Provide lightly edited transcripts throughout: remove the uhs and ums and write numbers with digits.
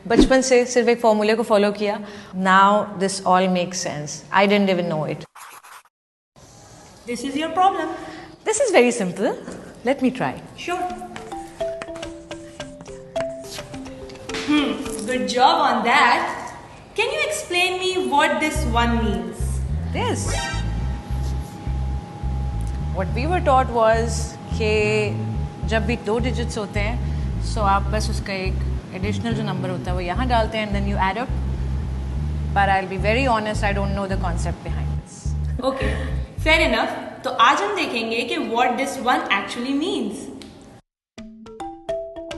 बचपन से सिर्फ एक फॉर्मूले को फॉलो किया. Now this all makes sense. I didn't even know it. This is your problem. This is very simple. Let me try. Sure. Good job on that. Can you explain me what this one means? This. What we were taught was कि जब भी 2 digits होते हैं, so आप बस उसका एक additional जो number होता है वो यहाँ डालते हैं and then you add up. But I'll be very honest, I don't know the concept behind this. Okay, fair enough. तो आज हम देखेंगे कि what this one actually means.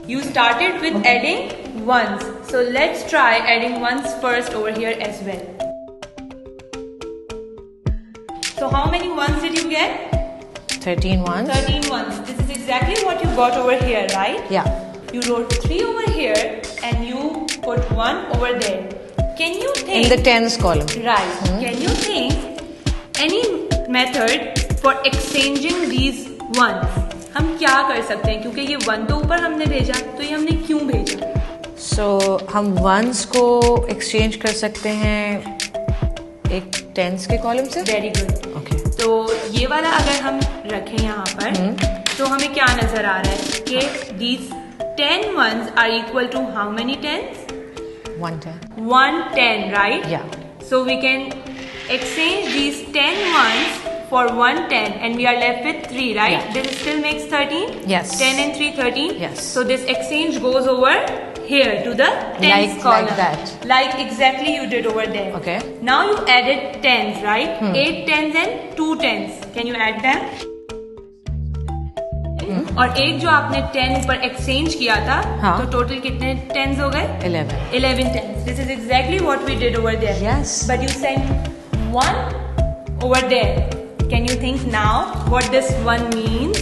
You started with adding ones, so let's try adding ones first over here as well. So how many ones did you get? 13 ones. 13 ones. This is exactly what you got over here, right? Yeah. You wrote 3 over here and you put 1 over there. Can you think? In the tens column. Right. Can you think any method for exchanging these ones? हम क्या कर सकते हैं, क्योंकि ये 1 तो ऊपर हमने भेजा, तो ये हमने क्यों भेजा? So हम ones को exchange कर सकते हैं एक tens के column से. Very good. Okay. तो ये वाला अगर हम रखें यहाँ पर, तो हमें क्या नजर आ रहा है कि these 10 ones are equal to how many tens? 110. 110, right? Yeah. So we can exchange these 10 ones for 110 and we are left with 3, right? Yeah. This still makes 13? Yes. 10 and 3, 13? Yes. So this exchange goes over here to the tens column. Like that. Like exactly you did over there. Okay. Now you added tens, right? 8 tens and 2 tens. Can you add them? और एक जो आपने 10 ऊपर exchange किया था, हाँ. तो total कितने tens हो गए? 11. 11 tens. This is exactly what we did over there. Yes. But you sent 1 over there. Can you think now what this 1 means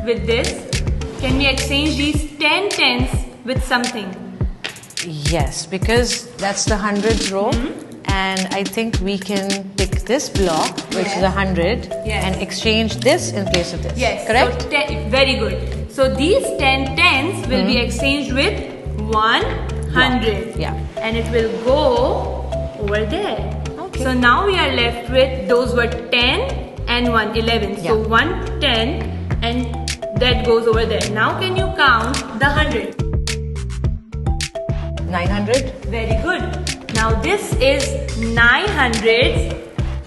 with this? Can we exchange these 10 tens with something? Yes, because that's the hundreds row. And I think we can pick this block, which is 100, and exchange this in place of this. Yes. Correct? So very good. So these 10 tens will be exchanged with 100. Yeah. And it will go over there. Okay. So now we are left with, those were 10 and 1, 11. So 110 and that goes over there. Now can you count the 100? 900. Very good. Now this is 900,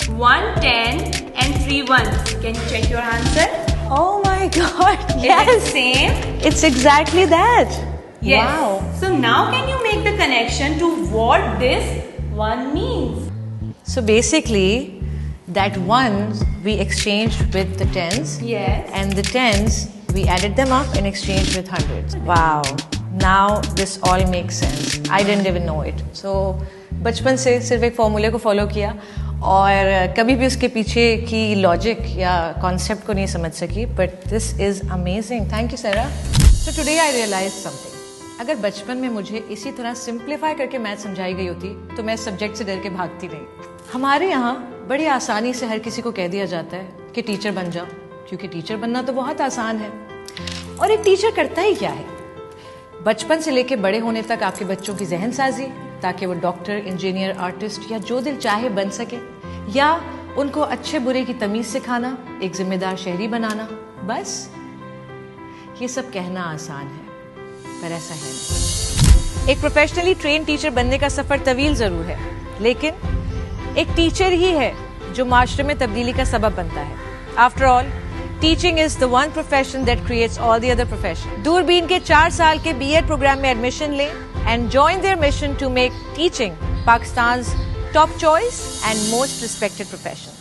110 and 3 ones. Can you check your answer? Oh my God! Is it same? It's exactly that. Yes. Wow. So now can you make the connection to what this one means? So basically, that ones we exchanged with the tens. Yes. And the tens we added them up and exchanged with hundreds. Wow. Now this all makes sense. I didn't even know it. So बचपन से सिर्फ एक फॉर्मूले को follow किया और कभी भी उसके पीछे की लॉजिक या कॉन्सेप्ट को नहीं समझ सकी. But this is amazing. Thank you Saira. So today I realise something. अगर बचपन में मुझे इसी तरह सिंप्लीफाई करके मैथ समझाई गई होती तो मैं सब्जेक्ट से डर के भागती नहीं. हमारे यहाँ बड़ी आसानी से हर किसी को कह दिया जाता है कि टीचर बन जाओ, क्योंकि टीचर बनना तो बहुत आसान है. और एक टीचर करता ही क्या है? बचपन से लेके बड़े होने तक आपके बच्चों की जहन साजी, ताकि वो डॉक्टर, इंजीनियर, आर्टिस्ट या जो दिल चाहे बन सके, या उनको अच्छे बुरे की तमीज सिखाना, एक जिम्मेदार शहरी बनाना. बस ये सब कहना आसान है, पर ऐसा है नहीं. एक प्रोफेशनली ट्रेन टीचर बनने का सफर तवील जरूर है, लेकिन एक टीचर ही है जो माशरे में तब्दीली का सबब बनता है. After all, teaching is the one profession that creates all the other profession. दूरबीन के 4 साल के बीएड प्रोग्राम में एडमिशन लें and join their mission to make teaching Pakistan's top choice and most respected profession.